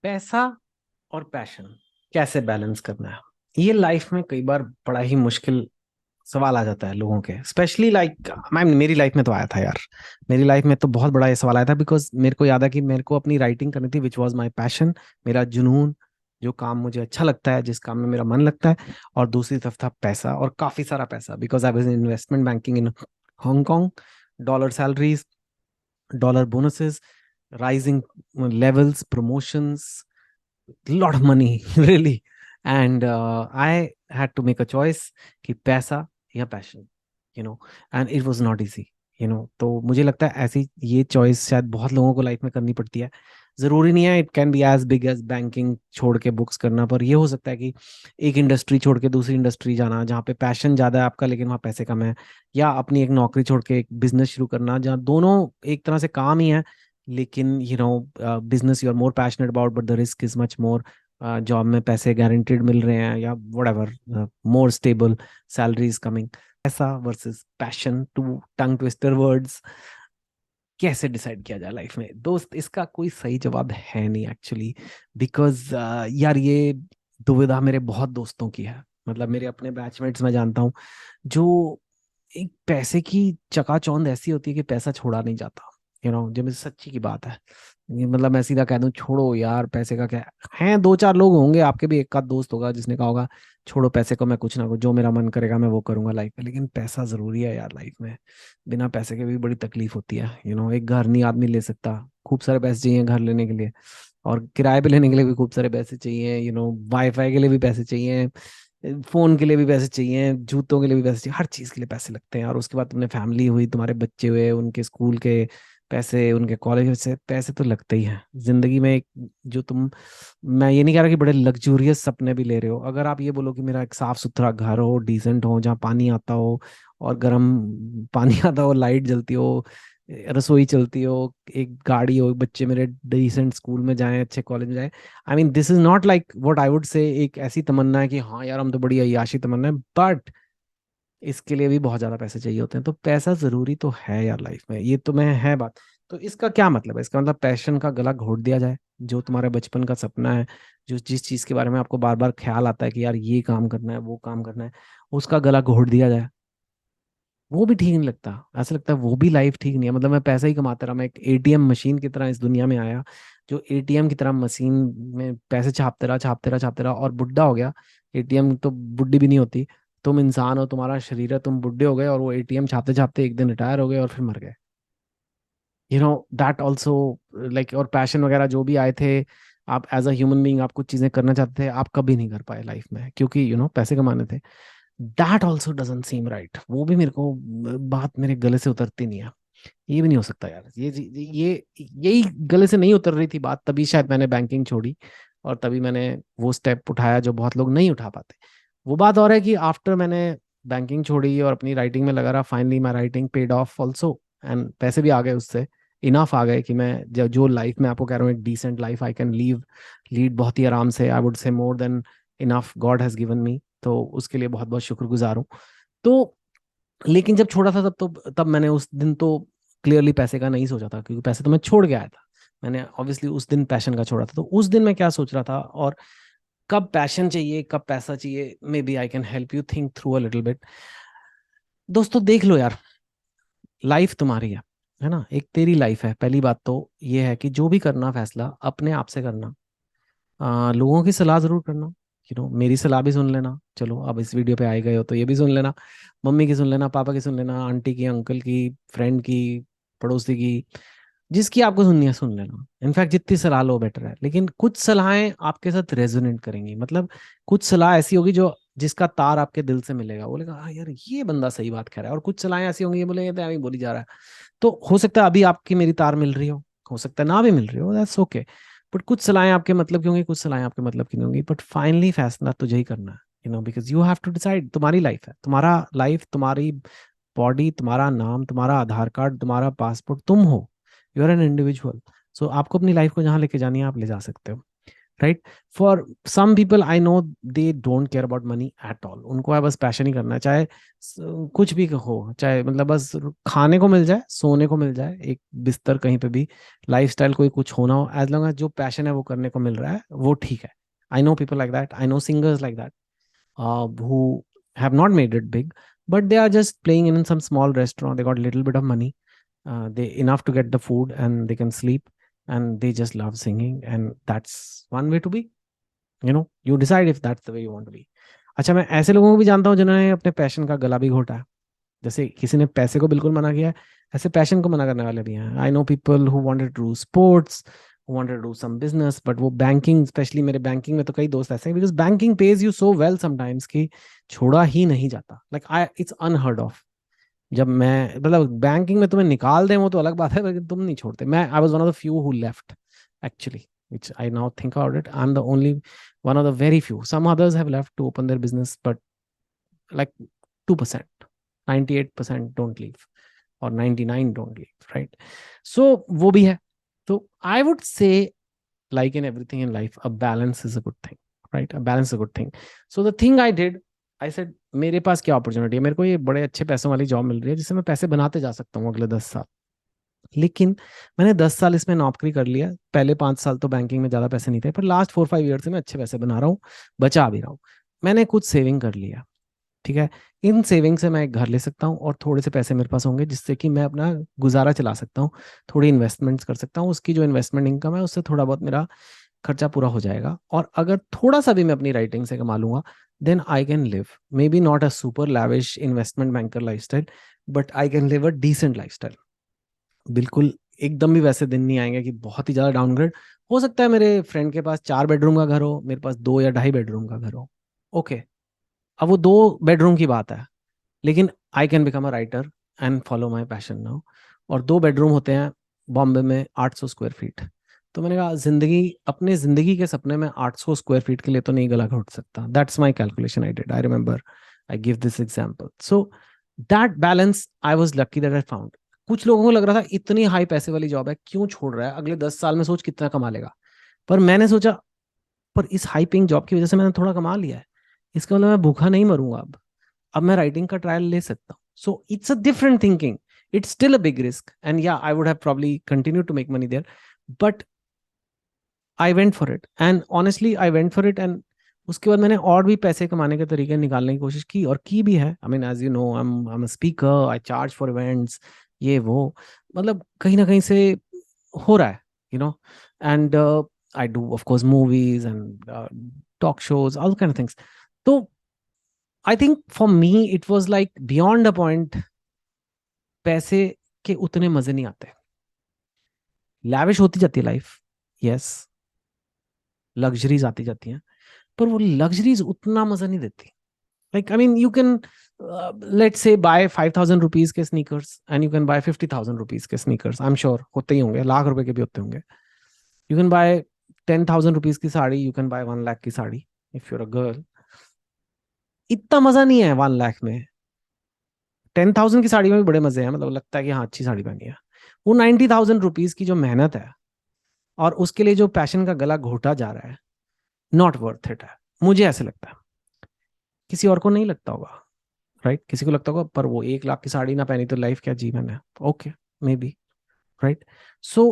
पैसा और पैशन कैसे बैलेंस करना है, ये लाइफ में कई बार बड़ा ही मुश्किल सवाल आ जाता है लोगों के। स्पेशली लाइक मैम, मेरी लाइफ में तो आया था यार। मेरी लाइफ में तो बहुत बड़ा ये सवाल आया था, बिकॉज मेरे को याद है कि मेरे को अपनी राइटिंग करनी थी, विच वॉज माई पैशन, मेरा जुनून, जो काम मुझे अच्छा लगता है, जिस काम में मेरा मन लगता है। और दूसरी तरफ था पैसा, और काफी सारा पैसा, because I was in investment banking in Hong Kong. Dollar salaries, dollar bonuses, rising levels, promotions, lot of money really. And I had to make a choice कि पैसा या passion, you know, and it was not easy, you know। तो मुझे लगता है ऐसी ये choice शायद बहुत लोगों को लाइफ में करनी पड़ती है। जरूरी नहीं है it can be as big as banking छोड़ के बुक्स करना, पर ये हो सकता है कि एक इंडस्ट्री छोड़ के दूसरी इंडस्ट्री जाना जहाँ पे पैशन ज्यादा है आपका लेकिन वहाँ पैसे कम है, या अपनी एक नौकरी छोड़ के एक बिजनेस शुरू करना जहाँ दोनों एक तरह से काम ही है, लेकिन business you are more passionate about but the risk is much more. Job में पैसे गारंटीड मिल रहे हैं, या whatever, more stable salary is coming. पैसा versus passion, two tongue twister words. कैसे डिसाइड किया जाए लाइफ में दोस्त, इसका कोई सही जवाब है नहीं एक्चुअली। बिकॉज यार ये दुविधा मेरे बहुत दोस्तों की है। मतलब मेरे अपने बैचमेट्स में जानता हूँ जो एक पैसे की चकाचौंध ऐसी होती है कि पैसा छोड़ा नहीं जाता। जो मेरी सच्ची की बात है। ये मतलब मैं सीधा कह दूं छोड़ो यार पैसे का क्या है। दो चार लोग होंगे, आपके भी एक आध दोस्त होगा जिसने कहा होगा छोड़ो पैसे को, मैं कुछ ना कुछ जो मेरा मन करेगा मैं वो करूंगा लाइफ में। लेकिन पैसा जरूरी है यार लाइफ में। बिना पैसे के भी बड़ी तकलीफ होती है। एक घर नहीं आदमी ले सकता, खूब सारे पैसे चाहिए घर लेने के लिए, और किराए पे लेने के लिए भी खूब सारे पैसे चाहिए। वाईफाई के लिए भी पैसे चाहिए, फोन के लिए भी पैसे चाहिए, जूतों के लिए भी पैसे चाहिए, हर चीज के लिए पैसे लगते हैं। और उसके बाद तुमने फैमिली हुई, तुम्हारे बच्चे हुए, उनके स्कूल के पैसे, उनके कॉलेज से पैसे तो लगते ही हैं जिंदगी में। एक जो तुम, मैं ये नहीं कह रहा कि बड़े लग्जूरियस सपने भी ले रहे हो। अगर आप ये बोलो कि मेरा एक साफ सुथरा घर हो, डिसेंट हो, जहाँ पानी आता हो और गर्म पानी आता हो, लाइट जलती हो, रसोई चलती हो, एक गाड़ी हो, बच्चे मेरे डिसेंट स्कूल में जाएं, अच्छे कॉलेज में जाएं। I mean this is not like what I would से एक ऐसी तमन्ना है कि हाँ यार हम तो बड़ी अय्याशी तमन्ना है, बट इसके लिए भी बहुत ज्यादा पैसे चाहिए होते हैं। तो पैसा जरूरी तो है यार लाइफ में, ये तो मैं है बात। तो इसका क्या मतलब है? इसका मतलब पैशन का गला घोट दिया जाए, जो तुम्हारे बचपन का सपना है, जो जिस चीज के बारे में आपको बार बार ख्याल आता है कि यार ये काम करना है, वो काम करना है, उसका गला घोट दिया जाए। वो भी ठीक नहीं लगता। ऐसा लगता है वो भी लाइफ ठीक नहीं है। मतलब मैं पैसा ही कमाता रहा, मैं एक एटीएम मशीन की तरह इस दुनिया में आया, जो एटीएम की तरह मशीन में पैसे छापते रहा, छापते रहा, छापते रहा, और बुढ़ा हो गया। एटीएम तो बुढ़ी भी नहीं होती। तुम इंसान हो, तुम्हारा शरीर है, तुम बुढ़े हो गए, और वो एटीएम छापते छापते एक दिन रिटायर हो गए और फिर मर गए। दैट ऑल्सो, लाइक, और पैशन वगैरह जो भी आए थे, आप एज अ ह्यूमन बीइंग आप कुछ चीजें करना चाहते थे, आप कभी नहीं कर पाए लाइफ में, क्योंकि पैसे कमाने थे। That also doesn't seem right. वो भी मेरे को, बात मेरे गले से उतरती नहीं है। ये भी नहीं हो सकता यार, ये यही गले से नहीं उतर रही थी बात, तभी शायद मैंने बैंकिंग छोड़ी, और तभी मैंने वो स्टेप उठाया जो बहुत लोग नहीं उठा पाते। वो बात और है कि आफ्टर मैंने बैंकिंग छोड़ी और अपनी राइटिंग में लगा रहा, finally my writing paid of also, and पैसे भी आ गए उससे। इनफ आ गए कि मैं जो लाइफ में आपको कह रहा हूँ, एक decent life I can live, lead बहुत ही आराम से, I would say more than enough God has given me. तो उसके लिए बहुत बहुत शुक्रगुजार हूँ। तो लेकिन जब छोड़ा था तब मैंने उस दिन तो क्लियरली पैसे का नहीं सोचा था, क्योंकि पैसे तो मैं छोड़ के आया था। मैंने ऑब्वियसली उस दिन पैशन का छोड़ा था। तो उस दिन मैं क्या सोच रहा था, और कब पैशन चाहिए कब पैसा चाहिए, maybe I can help you think through a little bit. दोस्तों देख लो यार, लाइफ तुम्हारी है ना, एक तेरी लाइफ है। पहली बात तो ये है कि जो भी करना फैसला अपने आप से करना। लोगों की सलाह जरूर करना। मेरी सलाह भी सुन लेना, चलो अब इस वीडियो पे आए गए हो तो ये भी सुन लेना। मम्मी की सुन लेना, पापा की सुन लेना, आंटी की, अंकल की, फ्रेंड की, पड़ोसी की, जिसकी आपको सुननी है सुन लेना। इनफैक्ट जितनी सलाह लो बेटर है। लेकिन कुछ सलाहें आपके साथ रेजोनेट करेंगी, मतलब कुछ सलाह ऐसी होगी जो जिसका तार आपके दिल से मिलेगा, बोलेगा हाँ यार ये बंदा सही बात कह रहा है। और कुछ सलाहें ऐसी होंगी ये बोलेंगे तो यार बोली जा रहा है। तो हो सकता है अभी आपकी मेरी तार मिल रही हो सकता है ना भी मिल रही हो, दैट्स ओके। बट कुछ सलाहें आपके मतलब की होंगी, कुछ सलाहें आपके मतलब की नहीं होंगी, बट फाइनली फैसला तुझे ही करना है। Because you have to decide. तुम्हारी लाइफ है, तुम्हारा लाइफ, तुम्हारी बॉडी, तुम्हारा नाम, तुम्हारा आधार कार्ड, तुम्हारा पासपोर्ट, तुम हो। You are an individual. So आपको अपनी लाइफ को जहाँ लेके जानी है आप ले जा सकते हो। Right? For some people I know they don't care about money at all, उनको है बस पैशन ही करना है, चाहे कुछ भी हो, चाहे मतलब बस खाने को मिल जाए, सोने को मिल जाए, एक बिस्तर कहीं पे भी, लाइफस्टाइल कोई कुछ होना हो, एज लॉन्ग एज जो पैशन है वो करने को मिल रहा है वो ठीक है. आई know people like that, I know singers like that, who have not made it big, but they are just playing in some small restaurant. They got a little bit of money, they enough to get the food, and they can sleep, and they just love singing, and that's one way to be. You decide if that's the way you want to be. अच्छा, मैं ऐसे लोगों को भी जानता हूँ जिन्होंने अपने पैशन का गला भी घोटा है. जैसे किसी ने पैसे को बिल्कुल मना किया है, ऐसे पैशन को मना करने वाले भी हैं. I know people who wanted to do sports, who wanted to do some business, but वो बैंकिंग, स्पेशली मेरे बैंकिंग में तो कई दोस्त ऐसे हैं, because banking pays you so well sometimes कि छोड़ा ही नहीं जाता. Like I, it's unheard of. जब मैं मतलब बैंकिंग में तुम्हें निकाल दें वो तो अलग बात है, लेकिन तुम नहीं छोड़ते. मैं I was one of the few who left actually, which I now think about it. I'm the only one of the very few. Some others have left to open their business, but like 2%, 98% don't leave, or 99 don't leave, right? So वो भी है. So I would say, like in everything in life, a balance is a good thing, right? A balance is a good thing. So the thing I did, I said मेरे पास क्या opportunity है, मेरे को ये बड़े अच्छे पैसों वाली जॉब मिल रही है जिससे मैं पैसे बनाते जा सकता हूँ अगले 10 साल. लेकिन मैंने 10 साल इसमें नौकरी कर लिया. पहले 5 साल तो बैंकिंग में ज्यादा पैसे नहीं थे, पर लास्ट 4-5 ईयर से मैं अच्छे पैसे बना रहा हूँ, बचा भी रहा हूँ. मैंने कुछ सेविंग कर लिया, ठीक है. इन सेविंग से मैं एक घर ले सकता हूँ, और थोड़े से पैसे मेरे पास होंगे जिससे कि मैं अपना गुजारा चला सकता हूँ. थोड़ी इन्वेस्टमेंट्स कर सकता हूँ, उसकी जो इन्वेस्टमेंट इनकम है उससे थोड़ा बहुत मेरा खर्चा पूरा हो जाएगा. और अगर थोड़ा सा भी मैं अपनी राइटिंग से कमा लूंगा, then I can live maybe not a super lavish investment banker lifestyle, but I can live a decent lifestyle. बिल्कुल एकदम भी वैसे दिन नहीं आएंगे कि बहुत ही ज्यादा डाउनग्रेड. हो सकता है मेरे फ्रेंड के पास 4 बेडरूम का घर हो, मेरे पास 2 या ढाई बेडरूम का घर हो. ओके, अब वो 2 बेडरूम की बात है, लेकिन I can become a writer and follow my passion now. और 2 बेडरूम होते हैं बॉम्बे में 800 स्क्वायर फीट. तो मैंने कहा जिंदगी, अपने जिंदगी के सपने में 800 स्क्वायर फीट के लिए तो नहीं गला घोट सकता. That's my calculation I did, I remember, I give this example. So that balance I was lucky that I found. कुछ लोगों को लग रहा था इतनी हाई पैसे वाली जॉब है क्यों छोड़ रहा है, अगले 10 साल में सोच कितना कमा लेगा. पर मैंने सोचा, पर इस हाई पेइंग जॉब की वजह से मैंने थोड़ा कमा लिया है, इसका मतलब मैं भूखा नहीं मरूंगा. अब मैं राइटिंग का ट्रायल ले सकता हूँ. So it's a different thinking. It's still a big risk, and yeah I would have probably continue to make money there, but I went for it, and honestly I went for it. And उसके बाद मैंने और भी पैसे कमाने के तरीके निकालने की कोशिश की, और की भी है. I mean as you know, I am a speaker, I charge for events, ये वो, मतलब कहीं ना कहीं से हो रहा है, and I do of course movies and talk shows, all kind of things. तो I think for me it was like beyond a point. पैसे के उतने मजे नहीं आते. लैविश होती जाती है लाइफ, यस, लग्जरीज आती जाती हैं, पर वो लग्जरीज उतना मजा नहीं देती. Like I mean you can let's say buy 5,000 rupees के sneakers, and you can buy 50,000 rupees के स्नीकर्स. आई एम श्योर होते ही होंगे, लाख रुपए के भी होते होंगे. यू कैन बाय 10,000 रुपीज की sari, you can buy 1 lakh की sari if you're a girl. इतना मजा नहीं है 1 लाख में. 10,000 की साड़ी में भी बड़े मजे हैं, मतलब लगता है कि हाँ अच्छी साड़ी पहनी है. वो 90,000 रुपीज की जो मेहनत है, और उसके लिए जो पैशन का गला घोटा जा रहा है, नॉट वर्थ इट है. मुझे ऐसे लगता है. किसी और को नहीं लगता होगा, राइट? किसी को लगता होगा पर वो 1 लाख की साड़ी ना पहनी तो लाइफ क्या जीवन है. Okay, maybe, right. So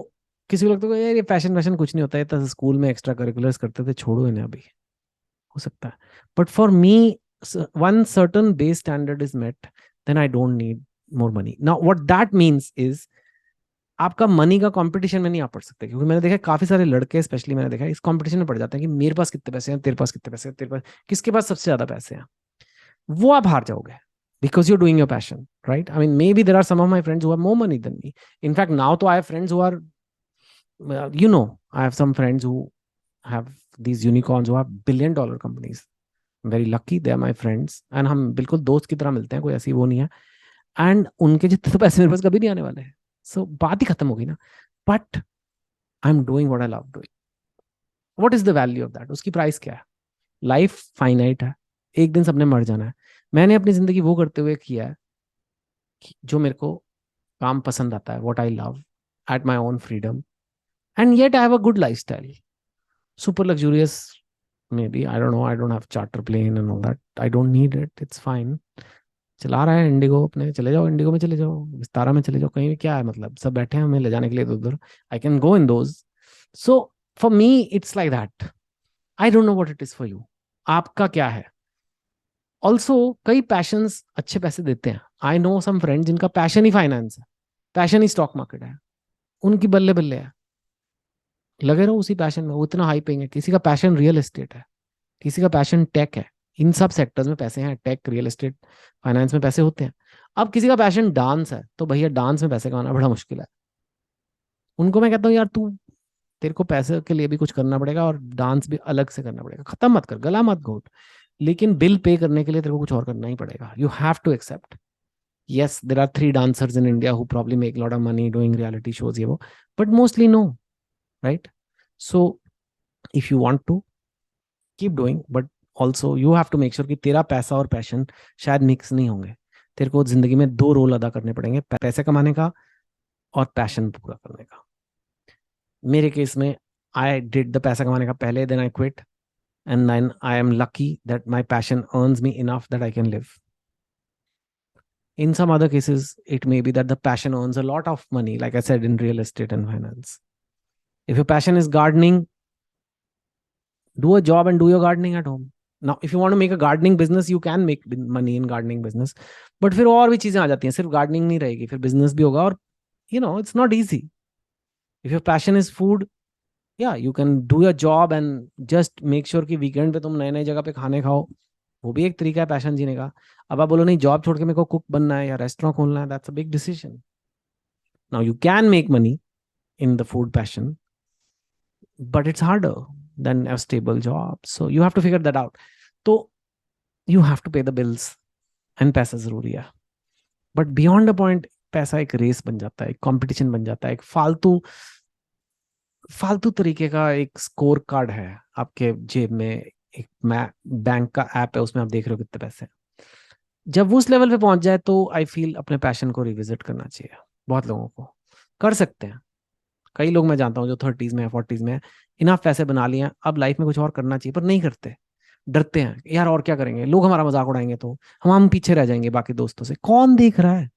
किसी को लगता होगा यार ये फैशन वैशन कुछ नहीं होता है, तो स्कूल में एक्स्ट्रा करिकुलर्स करते थे, छोड़ो इन्हें अभी. हो सकता है, but for me one certain base standard is met, then I don't need more money. Now what that means is, आपका मनी का कंपटीशन में नहीं आप पढ़ सकते, क्योंकि मैंने देखा है काफी सारे लड़के, स्पेशली मैंने देखा है, इस कंपटीशन में पड़ जाते हैं कि मेरे पास कितने पैसे हैं, तेरे पास कितने पैसे हैं, तेरे पास किसके पास सबसे ज्यादा पैसे हैं. वो आप हार जाओगे, because you're doing your passion, right? I mean, maybe there are some of my friends who have more money than me. In fact, now to I have friends who are, I have some friends who have these unicorns who have billion-dollar companies. I'm very lucky, they are my friends. And हम बिल्कुल दोस्त की तरह मिलते हैं, कोई ऐसी वो नहीं है. एंड उनके जितने तो पैसे मेरे पास कभी नहीं आने वाले हैं. सो बात ही खत्म हो गई ना. But I am doing what I love doing. What is the value of that? उसकी प्राइस क्या है? लाइफ फाइनाइट है, एक दिन सबने मर जाना है. मैंने अपनी जिंदगी वो करते हुए किया है जो मेरे को काम पसंद आता है, what I love, at my own freedom, and yet I have a good life style. super luxurious, maybe, I don't know, I don't have charter plane and all that, I don't need it, it's fine. चला रहा है Indigo अपने, चले जाओ Indigo में, चले जाओ विस्तारा में, चले जाओ कहीं भी, क्या है मतलब, सब बैठे हैं हमें ले जाने के लिए उधर, I can go in those. So for me it's like that. I don't know what it is for you. आपका क्या है? ऑल्सो कई पैशंस अच्छे पैसे देते हैं. आई नो सम फ्रेंड जिनका पैशन ही फाइनेंस है, पैशन ही स्टॉक मार्केट है, उनकी बल्ले बल्ले है, लगे रहो उसी पैशन में, वो इतना हाई पेइंग है. किसी का पैशन रियल एस्टेट है, किसी का पैशन टेक है. इन सब सेक्टर्स में पैसे हैं, टेक, रियल एस्टेट, फाइनेंस में पैसे होते हैं. अब किसी का पैशन डांस है, तो भैया डांस में पैसे कमाना बड़ा मुश्किल है. उनको मैं कहता हूँ यार तू, तेरे को पैसे के लिए भी कुछ करना पड़ेगा और डांस भी अलग से करना पड़ेगा. खत्म मत कर, गला मत घोट, लेकिन बिल पे करने के लिए तेरे को कुछ और करना ही पड़ेगा. You have to accept. yes, there are 3 dancers in India who probably make a lot of money doing reality shows, ये वो, but mostly no, right? So if you want to keep doing, but also you have to make sure कि तेरा पैसा और passion शायद mix नहीं होंगे. तेरे को जिंदगी में 2 रोल अदा करने पड़ेंगे, पैसे कमाने का और पैशन पूरा करने का. मेरे केस में आई डिड द पैसा कमाने का पहले, then I quit, and then I am lucky that my passion earns me enough that I can live. In some other cases, it may be that the passion earns a lot of money, like I said, in real estate and finance. If your passion is gardening, do a job and do your gardening at home. Now, if you want to make a gardening business, you can make money in gardening business. But फिर और भी चीजें आ जाती हैं, सिर्फ gardening नहीं रहेगी, फिर बिजनेस भी होगा. और it's not easy. If your passion is food, yeah, you can do your job and just make sure कि वीकेंड पे तुम नए नए जगह पे खाने खाओ. वो भी एक तरीका है पैशन जीने का. अब आप बोलो नहीं, जॉब छोड़ के मेरे को कुक बनना है या रेस्टोरेंट खोलना है, that's a big decision. Now you can make money in the food passion, but it's harder than a stable job, so you have to figure that out. So you have to pay the bills, and पैसा जरूरी है. but beyond the point, पैसा एक race बन जाता है, एक competition बन जाता है, एक फालतू फालतू तरीके का एक स्कोर कार्ड है आपके जेब में. एक बैंक का ऐप है, उसमें आप देख रहे हो कितने पैसे हैं. जब वो उस लेवल पे पहुंच जाए तो आई फील अपने पैशन को रिविजिट करना चाहिए. बहुत लोगों को कर सकते हैं, कई लोग मैं जानता हूँ जो 30s में है, 40s में है, इनफ पैसे बना लिए हैं, अब लाइफ में कुछ और करना चाहिए, पर नहीं करते. डरते हैं यार, और क्या करेंगे, लोग हमारा मजाक उड़ाएंगे तो हम पीछे रह जाएंगे बाकी दोस्तों से. कौन देख रहा है?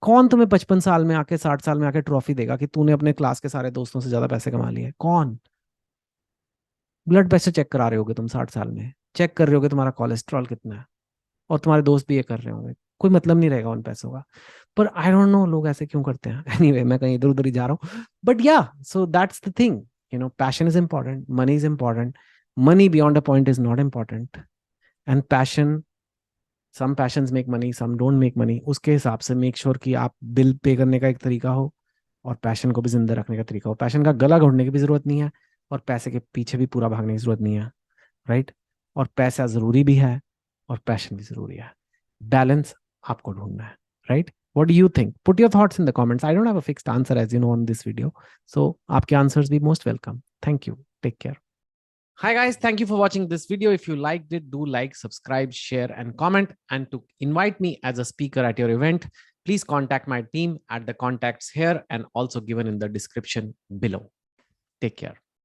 कौन तुम्हें 55 साल में आके, 60 साल में आके ट्रॉफी देगा कि तूने अपने क्लास के सारे दोस्तों से ज्यादा पैसे कमा लिए? कौन? ब्लड प्रेशर चेक करा रहे होगे तुम 60 साल में, चेक कर रहे होगे तुम्हारा कोलेस्ट्रॉल कितना है, और तुम्हारे दोस्त भी ये कर रहे होंगे. कोई मतलब नहीं रहेगा उन पैसों का. पर आई डोंट नो लोग ऐसे क्यों करते हैं. एनीवे, मैं कहीं इधर उधर ही जा रहा हूँ. But yeah, so that's the thing. Passion is important, money is important. Money beyond a point is not important. And passion, some passions make money, some don't make money. उसके हिसाब से मेक श्योर कि आप bill pay करने का एक तरीका हो, और पैशन को भी जिंदा रखने का तरीका हो. पैशन का गला घोटने की भी जरूरत नहीं है, और पैसे के पीछे भी पूरा भागने की जरूरत नहीं है, राइट? और पैसा जरूरी भी है, और पैशन भी जरूरी है. बैलेंस आपको ढूंढना है, right? What do you think? Put your thoughts in the comments. I don't have a fixed answer, as you know, on this video. So, आपके answers be most welcome. Thank you. Take care. Hi guys, thank you for watching this video. If you liked it, do like, subscribe, share, and comment. And to invite me as a speaker at your event, please contact my team at the contacts here and also given in the description below. Take care.